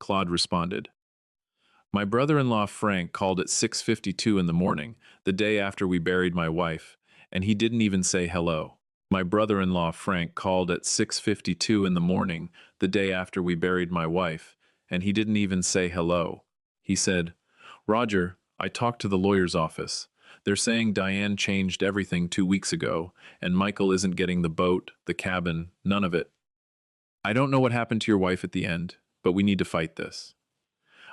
Claude responded. My brother-in-law Frank called at 6:52 in the morning, the day after we buried my wife, and he didn't even say hello. My brother-in-law Frank called at 6:52 in the morning, the day after we buried my wife, and he didn't even say hello. He said, Roger, I talked to the lawyer's office. They're saying Diane changed everything 2 weeks ago, and Michael isn't getting the boat, the cabin, none of it. I don't know what happened to your wife at the end, but we need to fight this.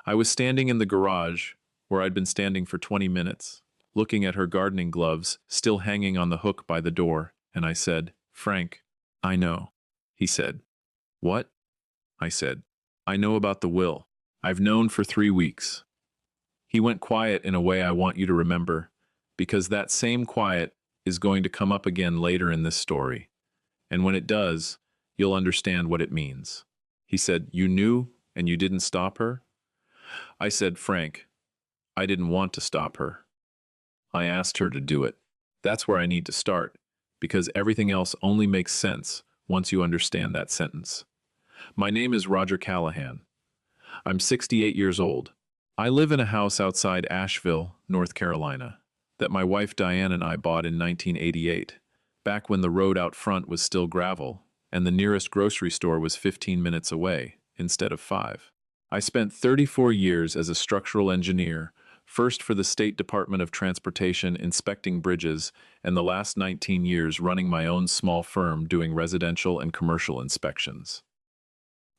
I was standing in the garage, where I'd been standing for 20 minutes, looking at her gardening gloves still hanging on the hook by the door, and I said, Frank, I know. He said, What? I said, I know about the will. I've known for 3 weeks. He went quiet in a way I want you to remember, because that same quiet is going to come up again later in this story. And when it does, you'll understand what it means. He said, You knew and you didn't stop her? I said, Frank, I didn't want to stop her. I asked her to do it. That's where I need to start, because everything else only makes sense once you understand that sentence. My name is Roger Callahan. I'm 68 years old. I live in a house outside Asheville, North Carolina, that my wife Diane and I bought in 1988, back when the road out front was still gravel and the nearest grocery store was 15 minutes away instead of 5. I spent 34 years as a structural engineer, first for the State Department of Transportation inspecting bridges, and the last 19 years running my own small firm doing residential and commercial inspections.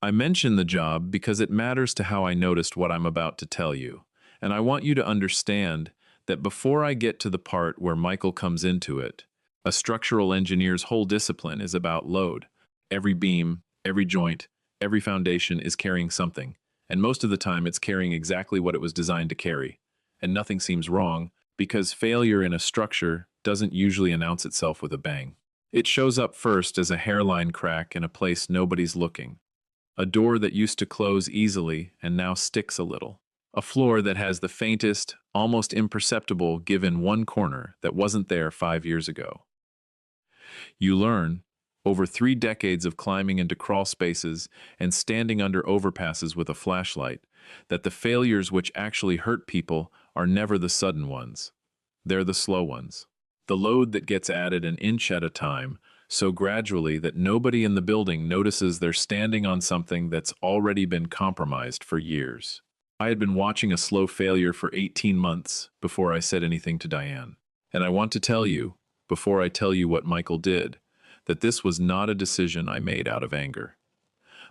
I mention the job because it matters to how I noticed what I'm about to tell you, and I want you to understand that before I get to the part where Michael comes into it, a structural engineer's whole discipline is about load. Every beam, every joint, every foundation is carrying something, and most of the time it's carrying exactly what it was designed to carry. And nothing seems wrong, because failure in a structure doesn't usually announce itself with a bang. It shows up first as a hairline crack in a place nobody's looking. A door that used to close easily and now sticks a little. A floor that has the faintest, almost imperceptible give in one corner that wasn't there 5 years ago. You learn, over 3 decades of climbing into crawl spaces and standing under overpasses with a flashlight, that the failures which actually hurt people are never the sudden ones. They're the slow ones. The load that gets added an inch at a time, so gradually that nobody in the building notices they're standing on something that's already been compromised for years. I had been watching a slow failure for 18 months before I said anything to Diane. And I want to tell you, before I tell you what Michael did, that this was not a decision I made out of anger.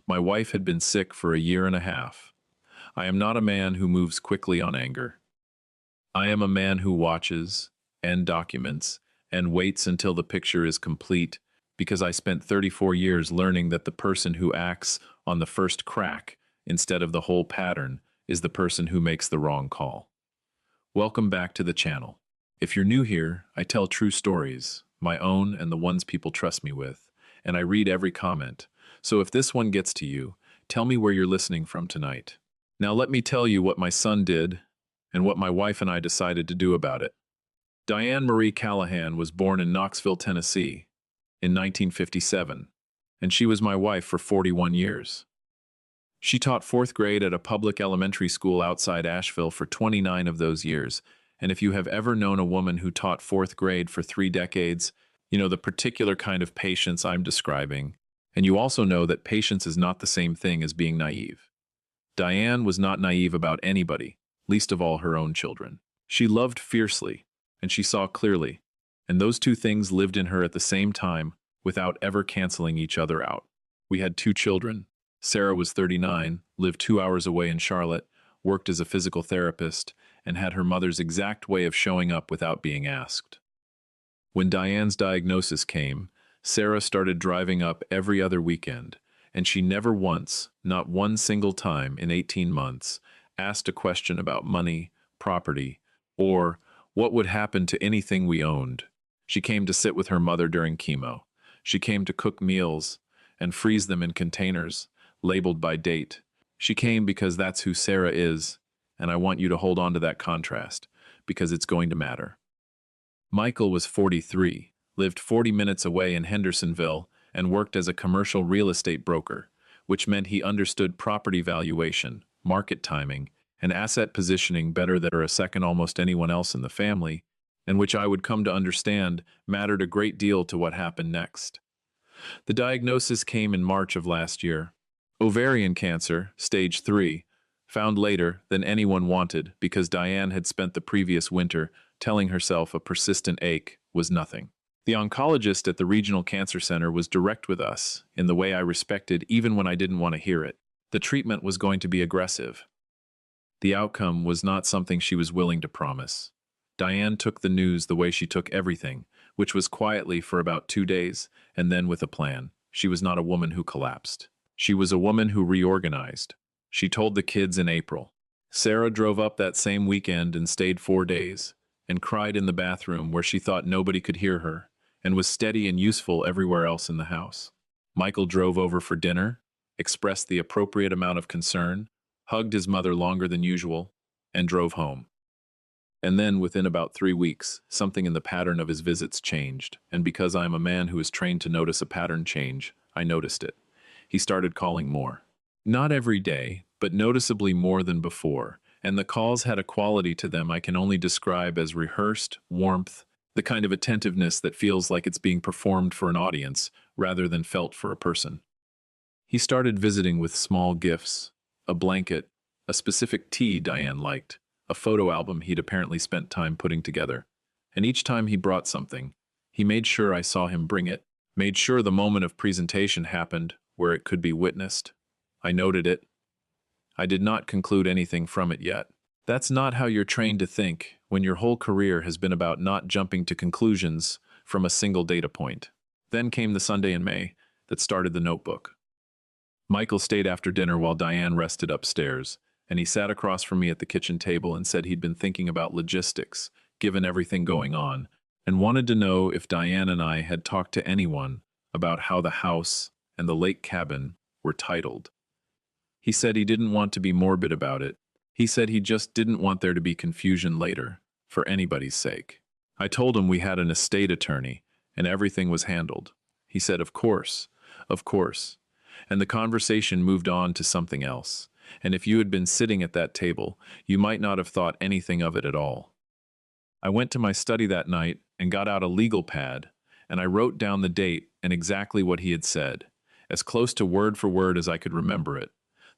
My wife had been sick for 1.5 years. I am not a man who moves quickly on anger. I am a man who watches and documents and waits until the picture is complete, because I spent 34 years learning that the person who acts on the first crack instead of the whole pattern is the person who makes the wrong call. Welcome back to the channel. If you're new here, I tell true stories, my own and the ones people trust me with, and I read every comment. So if this one gets to you, tell me where you're listening from tonight. Now let me tell you what my son did and what my wife and I decided to do about it. Diane Marie Callahan was born in Knoxville, Tennessee in 1957, and she was my wife for 41 years. She taught 4th grade at a public elementary school outside Asheville for 29 of those years, and if you have ever known a woman who taught 4th grade for 3 decades, you know the particular kind of patience I'm describing, and you also know that patience is not the same thing as being naive. Diane was not naive about anybody, least of all her own children. She loved fiercely, and she saw clearly, and those two things lived in her at the same time without ever canceling each other out. We had 2 children. Sarah was 39, lived 2 hours away in Charlotte, worked as a physical therapist, and had her mother's exact way of showing up without being asked. When Diane's diagnosis came, Sarah started driving up every other weekend, and she never once, not one single time in 18 months, asked a question about money, property, or what would happen to anything we owned. She came to sit with her mother during chemo. She came to cook meals and freeze them in containers, labeled by date. She came because that's who Sarah is, and I want you to hold on to that contrast, because it's going to matter. Michael was 43, lived 40 minutes away in Hendersonville, and worked as a commercial real estate broker, which meant he understood property valuation, market timing, and asset positioning better than a second almost anyone else in the family, and which I would come to understand mattered a great deal to what happened next. The diagnosis came in March of last year. Ovarian cancer, stage 3, found later than anyone wanted because Diane had spent the previous winter telling herself a persistent ache was nothing. The oncologist at the regional cancer center was direct with us in the way I respected even when I didn't want to hear it. The treatment was going to be aggressive. The outcome was not something she was willing to promise. Diane took the news the way she took everything, which was quietly for about 2 days, and then with a plan. She was not a woman who collapsed. She was a woman who reorganized. She told the kids in April. Sarah drove up that same weekend and stayed 4 days, and cried in the bathroom where she thought nobody could hear her, and was steady and useful everywhere else in the house. Michael drove over for dinner, expressed the appropriate amount of concern, hugged his mother longer than usual, and drove home. And then, within about 3 weeks, something in the pattern of his visits changed, and because I am a man who is trained to notice a pattern change, I noticed it. He started calling more. Not every day, but noticeably more than before, and the calls had a quality to them I can only describe as rehearsed warmth, the kind of attentiveness that feels like it's being performed for an audience rather than felt for a person. He started visiting with small gifts, a blanket, a specific tea Diane liked, a photo album he'd apparently spent time putting together. And each time he brought something, he made sure I saw him bring it, made sure the moment of presentation happened where it could be witnessed. I noted it. I did not conclude anything from it yet. That's not how you're trained to think when your whole career has been about not jumping to conclusions from a single data point. Then came the Sunday in May that started the notebook. Michael stayed after dinner while Diane rested upstairs, and he sat across from me at the kitchen table and said he'd been thinking about logistics, given everything going on, and wanted to know if Diane and I had talked to anyone about how the house and the lake cabin were titled. He said he didn't want to be morbid about it. He said he just didn't want there to be confusion later, for anybody's sake. I told him we had an estate attorney, and everything was handled. He said, of course, and the conversation moved on to something else. And if you had been sitting at that table, you might not have thought anything of it at all. I went to my study that night and got out a legal pad, and I wrote down the date and exactly what he had said, as close to word for word as I could remember it,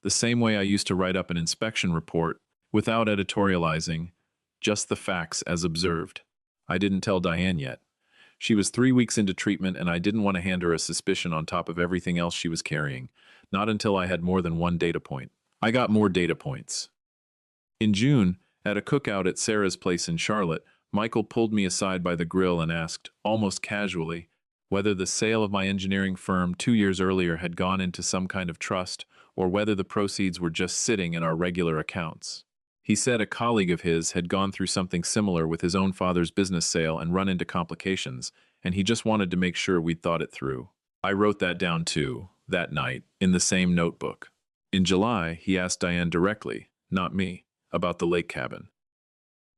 the same way I used to write up an inspection report, without editorializing, just the facts as observed. I didn't tell Diane yet. She was 3 weeks into treatment, and I didn't want to hand her a suspicion on top of everything else she was carrying, not until I had more than one data point. I got more data points. In June, at a cookout at Sarah's place in Charlotte, Michael pulled me aside by the grill and asked, almost casually, whether the sale of my engineering firm 2 years earlier had gone into some kind of trust or whether the proceeds were just sitting in our regular accounts. He said a colleague of his had gone through something similar with his own father's business sale and run into complications, and he just wanted to make sure we'd thought it through. I wrote that down too, that night, in the same notebook. In July, he asked Diane directly, not me, about the lake cabin.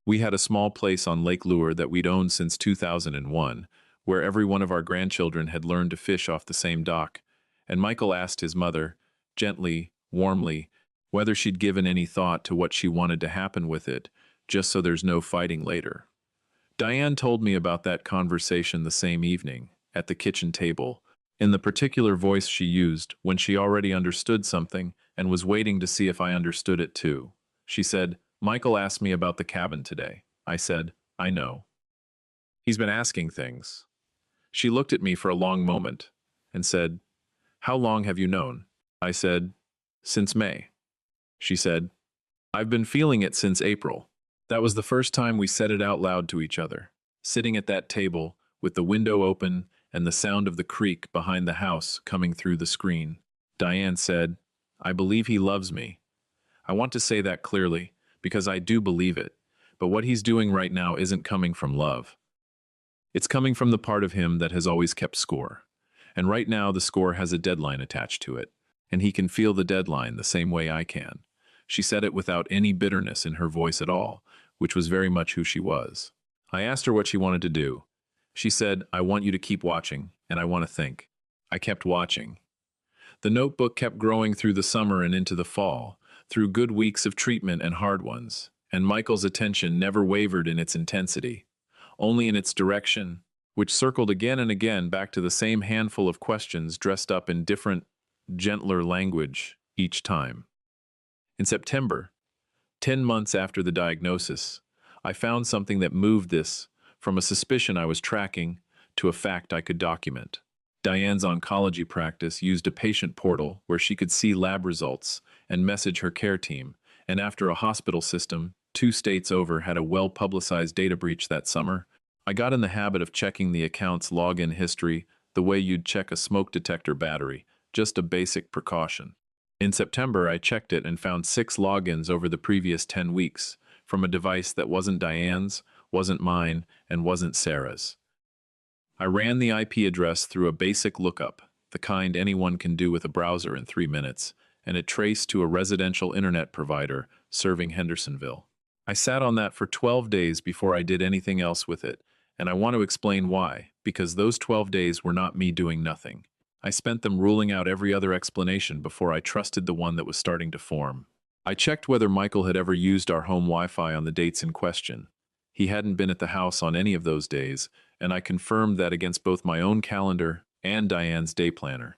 We had a small place on Lake Lure that we'd owned since 2001, where every one of our grandchildren had learned to fish off the same dock, and Michael asked his mother, gently, warmly, whether she'd given any thought to what she wanted to happen with it, just so there's no fighting later. Diane told me about that conversation the same evening, at the kitchen table, in the particular voice she used when she already understood something and was waiting to see if I understood it too. She said, Michael asked me about the cabin today. I said, I know. He's been asking things. She looked at me for a long moment and said, how long have you known? I said, since May. She said, I've been feeling it since April. That was the first time we said it out loud to each other, sitting at that table with the window open and the sound of the creek behind the house coming through the screen. Diane said, I believe he loves me. I want to say that clearly, because I do believe it, but what he's doing right now isn't coming from love. It's coming from the part of him that has always kept score. And right now the score has a deadline attached to it, and he can feel the deadline the same way I can. She said it without any bitterness in her voice at all, which was very much who she was. I asked her what she wanted to do. She said, I want you to keep watching, and I want to think. I kept watching. The notebook kept growing through the summer and into the fall, through good weeks of treatment and hard ones, and Michael's attention never wavered in its intensity, only in its direction, which circled again and again back to the same handful of questions dressed up in different, gentler language each time. In September, 10 months after the diagnosis, I found something that moved this from a suspicion I was tracking to a fact I could document. Diane's oncology practice used a patient portal where she could see lab results and message her care team, and after a hospital system 2 states over had a well-publicized data breach that summer, I got in the habit of checking the account's login history the way you'd check a smoke detector battery, just a basic precaution. In September, I checked it and found 6 logins over the previous 10 weeks, from a device that wasn't Diane's, wasn't mine, and wasn't Sarah's. I ran the IP address through a basic lookup, the kind anyone can do with a browser in 3 minutes, and it traced to a residential internet provider serving Hendersonville. I sat on that for 12 days before I did anything else with it, and I want to explain why, because those 12 days were not me doing nothing. I spent them ruling out every other explanation before I trusted the one that was starting to form. I checked whether Michael had ever used our home Wi-Fi on the dates in question. He hadn't been at the house on any of those days, and I confirmed that against both my own calendar and Diane's day planner.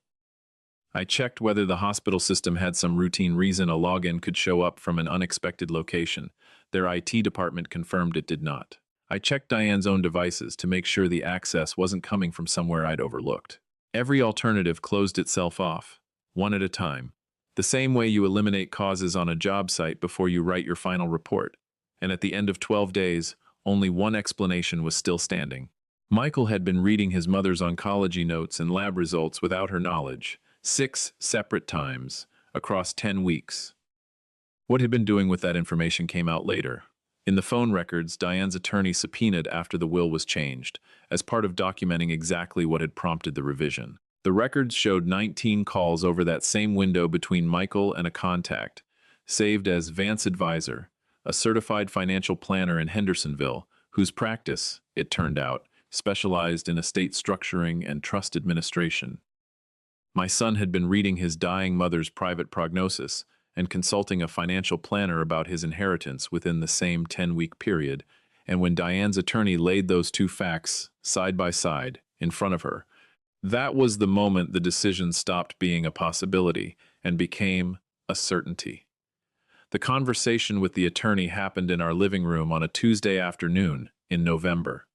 I checked whether the hospital system had some routine reason a login could show up from an unexpected location. Their IT department confirmed it did not. I checked Diane's own devices to make sure the access wasn't coming from somewhere I'd overlooked. Every alternative closed itself off, one at a time, the same way you eliminate causes on a job site before you write your final report. And at the end of 12 days, only one explanation was still standing. Michael had been reading his mother's oncology notes and lab results without her knowledge, 6 separate times, across 10 weeks. What he'd been doing with that information came out later. In the phone records, Diane's attorney subpoenaed after the will was changed, as part of documenting exactly what had prompted the revision. The records showed 19 calls over that same window between Michael and a contact, saved as Vance Advisor, a certified financial planner in Hendersonville, whose practice, it turned out, specialized in estate structuring and trust administration. My son had been reading his dying mother's private prognosis and consulting a financial planner about his inheritance within the same 10-week period, and when Diane's attorney laid those 2 facts side by side in front of her, that was the moment the decision stopped being a possibility and became a certainty. The conversation with the attorney happened in our living room on a Tuesday afternoon in November.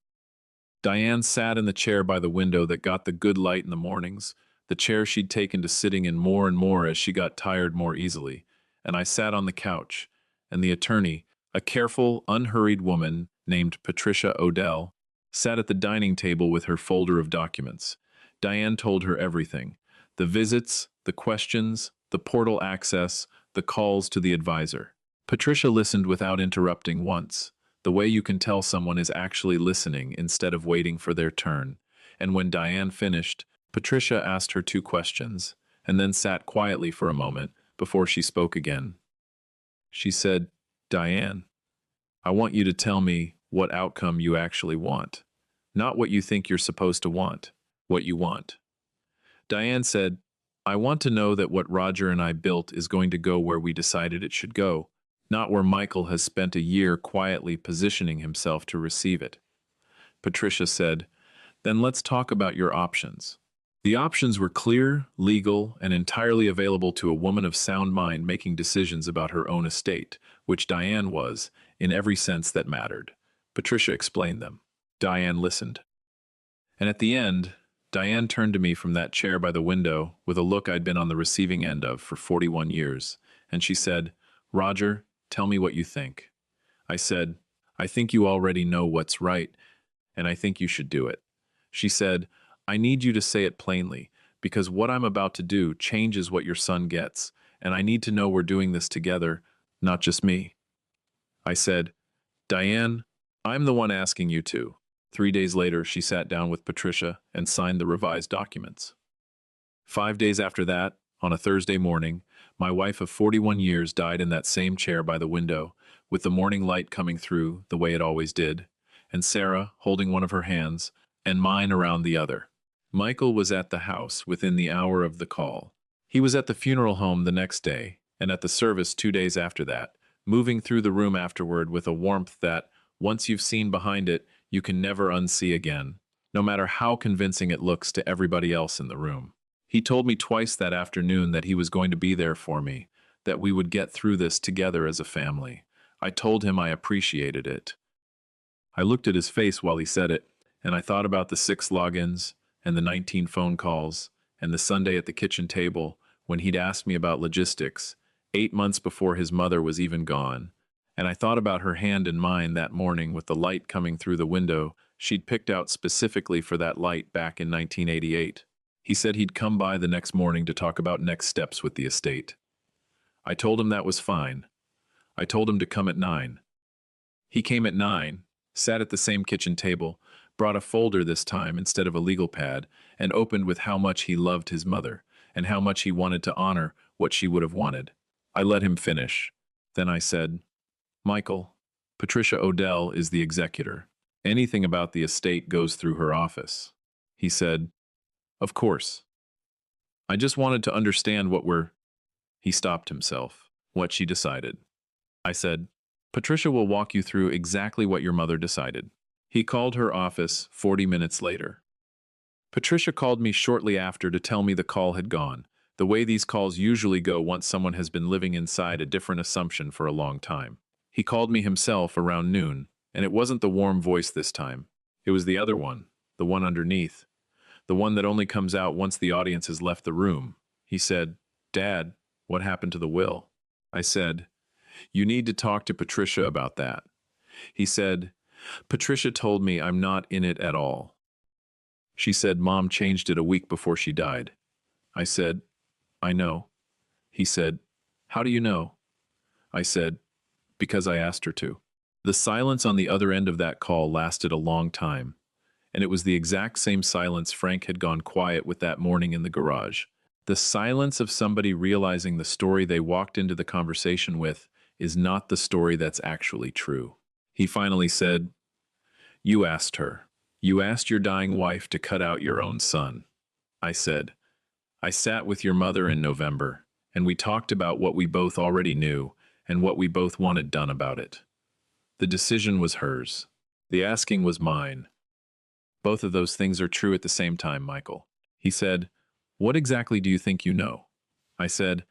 Diane sat in the chair by the window that got the good light in the mornings, the chair she'd taken to sitting in more and more as she got tired more easily, and I sat on the couch, and the attorney, a careful, unhurried woman named Patricia Odell, sat at the dining table with her folder of documents. Diane told her everything: the visits, the questions, the portal access, the calls to the advisor. Patricia listened without interrupting once, the way you can tell someone is actually listening instead of waiting for their turn. And when Diane finished, Patricia asked her 2 questions, and then sat quietly for a moment before she spoke again. She said, "Diane, I want you to tell me what outcome you actually want. Not what you think you're supposed to want, what you want." Diane said, "I want to know that what Roger and I built is going to go where we decided it should go, not where Michael has spent a year quietly positioning himself to receive it." Patricia said, "Then let's talk about your options." The options were clear, legal, and entirely available to a woman of sound mind making decisions about her own estate, which Diane was, in every sense that mattered. Patricia explained them. Diane listened. And at the end, Diane turned to me from that chair by the window with a look I'd been on the receiving end of for 41 years, and she said, "Roger, tell me what you think." I said, "I think you already know what's right, and I think you should do it." She said, "I need you to say it plainly, because what I'm about to do changes what your son gets, and I need to know we're doing this together, not just me." I said, "Diane, I'm the one asking you to." 3 days later, she sat down with Patricia and signed the revised documents. 5 days after that, on a Thursday morning, my wife of 41 years died in that same chair by the window, with the morning light coming through the way it always did, and Sarah holding one of her hands and mine around the other. Michael was at the house within the hour of the call. He was at the funeral home the next day, and at the service 2 days after that, moving through the room afterward with a warmth that, once you've seen behind it, you can never unsee again, no matter how convincing it looks to everybody else in the room. He told me twice that afternoon that he was going to be there for me, that we would get through this together as a family. I told him I appreciated it. I looked at his face while he said it, and I thought about the 6 logins, and the 19 phone calls, and the Sunday at the kitchen table when he'd asked me about logistics, 8 months before his mother was even gone. And I thought about her hand in mine that morning with the light coming through the window she'd picked out specifically for that light back in 1988. He said he'd come by the next morning to talk about next steps with the estate. I told him that was fine. I told him to come at 9. He came at 9, sat at the same kitchen table, brought a folder this time instead of a legal pad, and opened with how much he loved his mother, and how much he wanted to honor what she would have wanted. I let him finish. Then I said, "Michael, Patricia Odell is the executor. Anything about the estate goes through her office." He said, "Of course. I just wanted to understand what we're—" He stopped himself. "What she decided." I said, "Patricia will walk you through exactly what your mother decided." He called her office 40 minutes later. Patricia called me shortly after to tell me the call had gone, the way these calls usually go once someone has been living inside a different assumption for a long time. He called me himself around noon, and it wasn't the warm voice this time. It was the other one, the one underneath, the one that only comes out once the audience has left the room. He said, "Dad, what happened to the will?" I said, "You need to talk to Patricia about that." He said, "Patricia told me I'm not in it at all. She said Mom changed it a week before she died." I said, "I know." He said, "How do you know?" I said, "Because I asked her to." The silence on the other end of that call lasted a long time, and it was the exact same silence Frank had gone quiet with that morning in the garage. The silence of somebody realizing the story they walked into the conversation with is not the story that's actually true. He finally said, "You asked her. You asked your dying wife to cut out your own son." I said, "I sat with your mother in November, and we talked about what we both already knew and what we both wanted done about it. The decision was hers. The asking was mine." "Both of those things are true at the same time, Michael." He said, "What exactly do you think you know?" I said,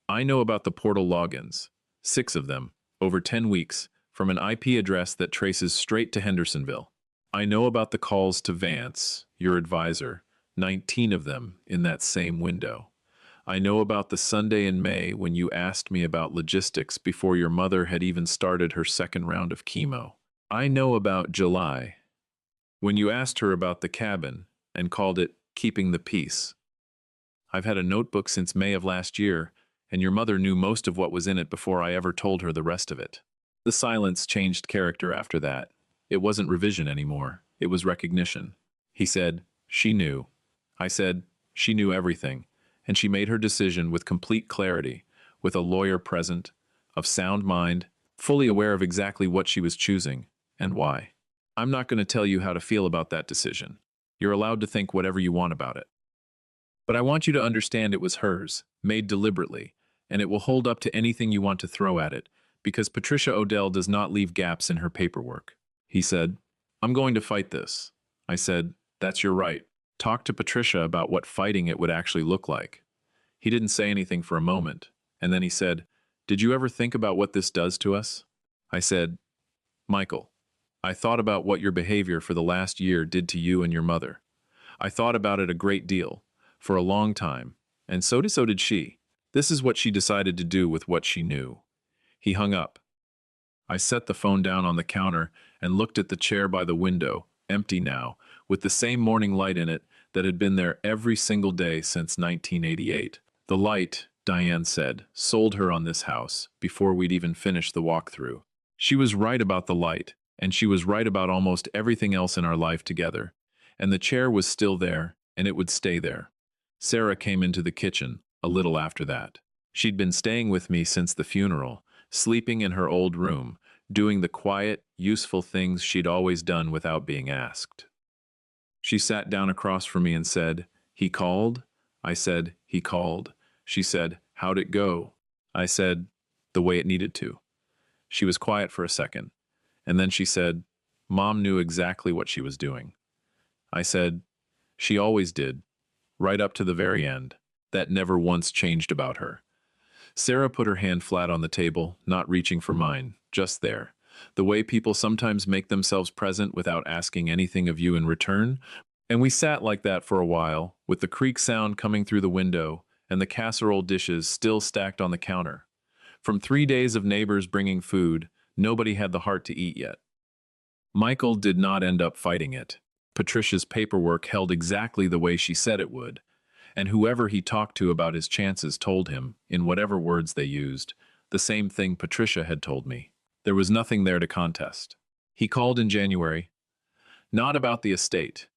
"I know about the portal logins, 6 of them, over 10 weeks, from an IP address that traces straight to Hendersonville. I know about the calls to Vance, your advisor, 19 of them in that same window. I know about the Sunday in May when you asked me about logistics before your mother had even started her 2nd round of chemo. I know about July, when you asked her about the cabin and called it keeping the peace. I've had a notebook since May of last year, and your mother knew most of what was in it before I ever told her the rest of it." The silence changed character after that. It wasn't revision anymore. It was recognition. He said, "She knew." I said, "She knew everything, and she made her decision with complete clarity, with a lawyer present, of sound mind, fully aware of exactly what she was choosing and why. I'm not going to tell you how to feel about that decision. You're allowed to think whatever you want about it. But I want you to understand it was hers, made deliberately, and it will hold up to anything you want to throw at it, because Patricia Odell does not leave gaps in her paperwork." He said, "I'm going to fight this." I said, "That's your right. Talk to Patricia about what fighting it would actually look like." He didn't say anything for a moment, and then he said, "Did you ever think about what this does to us?" I said, "Michael, I thought about what your behavior for the last year did to you and your mother. I thought about it a great deal, for a long time, and so did she. This is what she decided to do with what she knew." He hung up. I set the phone down on the counter and looked at the chair by the window, empty now, with the same morning light in it that had been there every single day since 1988. The light, Diane said, sold her on this house before we'd even finished the walkthrough. She was right about the light, and she was right about almost everything else in our life together. And the chair was still there, and it would stay there. Sarah came into the kitchen a little after that. She'd been staying with me since the funeral, sleeping in her old room, doing the quiet, useful things she'd always done without being asked. She sat down across from me and said, "He called?" I said, "He called." She said, "How'd it go?" I said, the way it needed to. She was quiet for a second, and then she said, Mom knew exactly what she was doing. I said, she always did, right up to the very end. That never once changed about her. Sarah put her hand flat on the table, not reaching for mine, just there. The way people sometimes make themselves present without asking anything of you in return. And we sat like that for a while, with the creak sound coming through the window and the casserole dishes still stacked on the counter. From 3 days of neighbors bringing food, nobody had the heart to eat yet. Michael did not end up fighting it. Patricia's paperwork held exactly the way she said it would, and whoever he talked to about his chances told him, in whatever words they used, the same thing Patricia had told me. There was nothing there to contest. He called in January, not about the estate.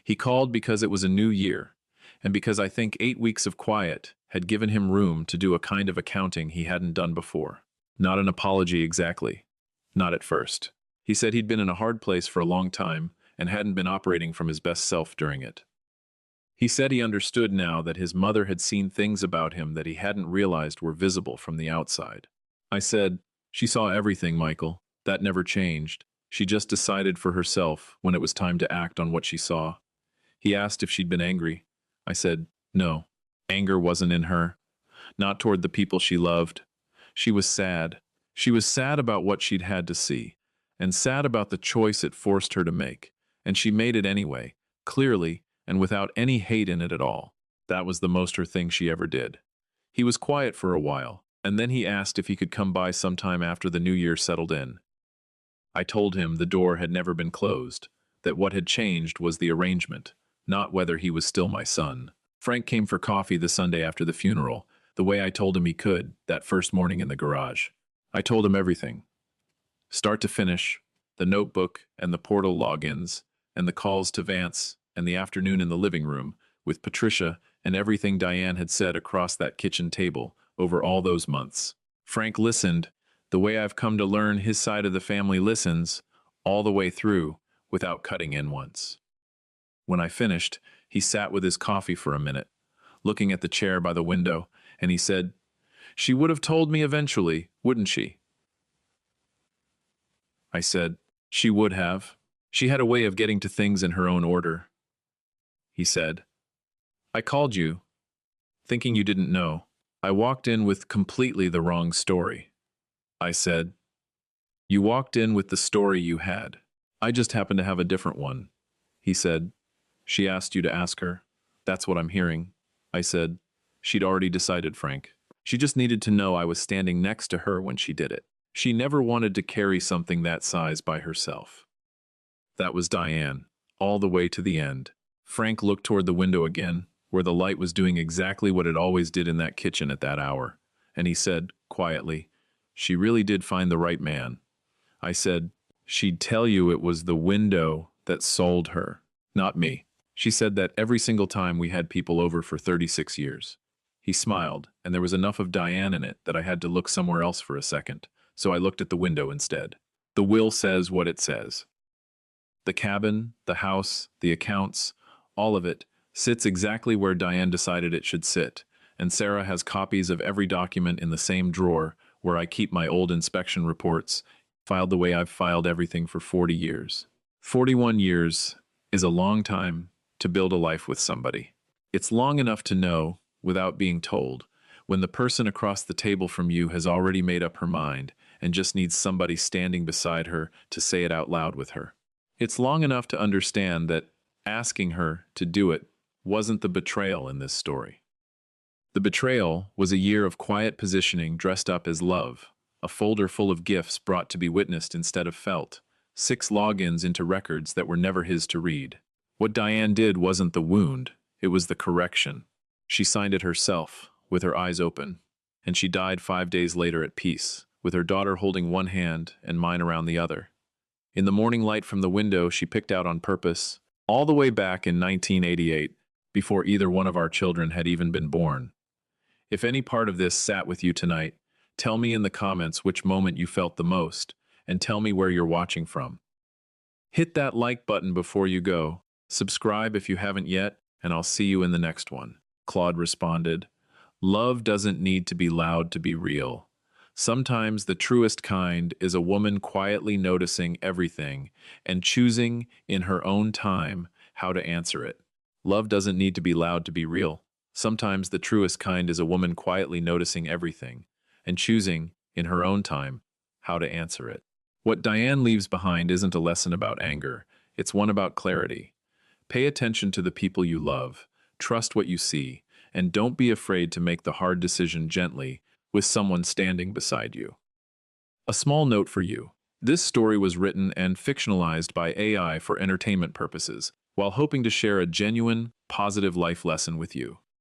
He called because it was a new year, and because I think 8 weeks of quiet had given him room to do a kind of accounting he hadn't done before. Not an apology exactly. Not at first. He said he'd been in a hard place for a long time and hadn't been operating from his best self during it. He said he understood now that his mother had seen things about him that he hadn't realized were visible from the outside. I said, she saw everything, Michael. That never changed. She just decided for herself when it was time to act on what she saw. He asked if she'd been angry. I said, no. Anger wasn't in her. Not toward the people she loved. She was sad. She was sad about what she'd had to see, and sad about the choice it forced her to make. And she made it anyway, clearly, and without any hate in it at all. That was the most her thing she ever did. He was quiet for a while, and then he asked if he could come by sometime after the new year settled in. I told him the door had never been closed, that what had changed was the arrangement, not whether he was still my son. Frank came for coffee the Sunday after the funeral, the way I told him he could, that first morning in the garage. I told him everything. Start to finish, the notebook and the portal logins, and the calls to Vance, and the afternoon in the living room, with Patricia and everything Diane had said across that kitchen table over all those months. Frank listened, the way I've come to learn his side of the family listens, all the way through, without cutting in once. When I finished, he sat with his coffee for a minute, looking at the chair by the window, and he said, she would have told me eventually, wouldn't she? I said, she would have. She had a way of getting to things in her own order. He said, I called you, thinking you didn't know. I walked in with completely the wrong story. I said, you walked in with the story you had. I just happened to have a different one. He said, she asked you to ask her. That's what I'm hearing. I said, she'd already decided, Frank. She just needed to know I was standing next to her when she did it. She never wanted to carry something that size by herself. That was Diane, all the way to the end. Frank looked toward the window again, where the light was doing exactly what it always did in that kitchen at that hour, and he said, quietly, she really did find the right man. I said, she'd tell you it was the window that sold her, not me. She said that every single time we had people over for 36 years. He smiled, and there was enough of Diane in it that I had to look somewhere else for a second, so I looked at the window instead. The will says what it says. The cabin, the house, the accounts, all of it, sits exactly where Diane decided it should sit, and Sarah has copies of every document in the same drawer where I keep my old inspection reports, filed the way I've filed everything for 40 years. 41 years is a long time to build a life with somebody. It's long enough to know, without being told, when the person across the table from you has already made up her mind and just needs somebody standing beside her to say it out loud with her. It's long enough to understand that asking her to do it wasn't the betrayal in this story. The betrayal was a year of quiet positioning dressed up as love, a folder full of gifts brought to be witnessed instead of felt, 6 logins into records that were never his to read. What Diane did wasn't the wound, it was the correction. She signed it herself, with her eyes open, and she died 5 days later at peace, with her daughter holding one hand and mine around the other. In the morning light from the window she picked out on purpose, all the way back in 1988, before either one of our children had even been born. If any part of this sat with you tonight, tell me in the comments which moment you felt the most, and tell me where you're watching from. Hit that like button before you go, subscribe if you haven't yet, and I'll see you in the next one. Claude responded, Love doesn't need to be loud to be real. Sometimes the truest kind is a woman quietly noticing everything and choosing, in her own time, how to answer it. Love doesn't need to be loud to be real. Sometimes the truest kind is a woman quietly noticing everything and choosing, in her own time, how to answer it. What Diane leaves behind isn't a lesson about anger, it's one about clarity. Pay attention to the people you love, trust what you see, and don't be afraid to make the hard decision gently with someone standing beside you. A small note for you. This story was written and fictionalized by AI for entertainment purposes, while hoping to share a genuine, positive life lesson with you.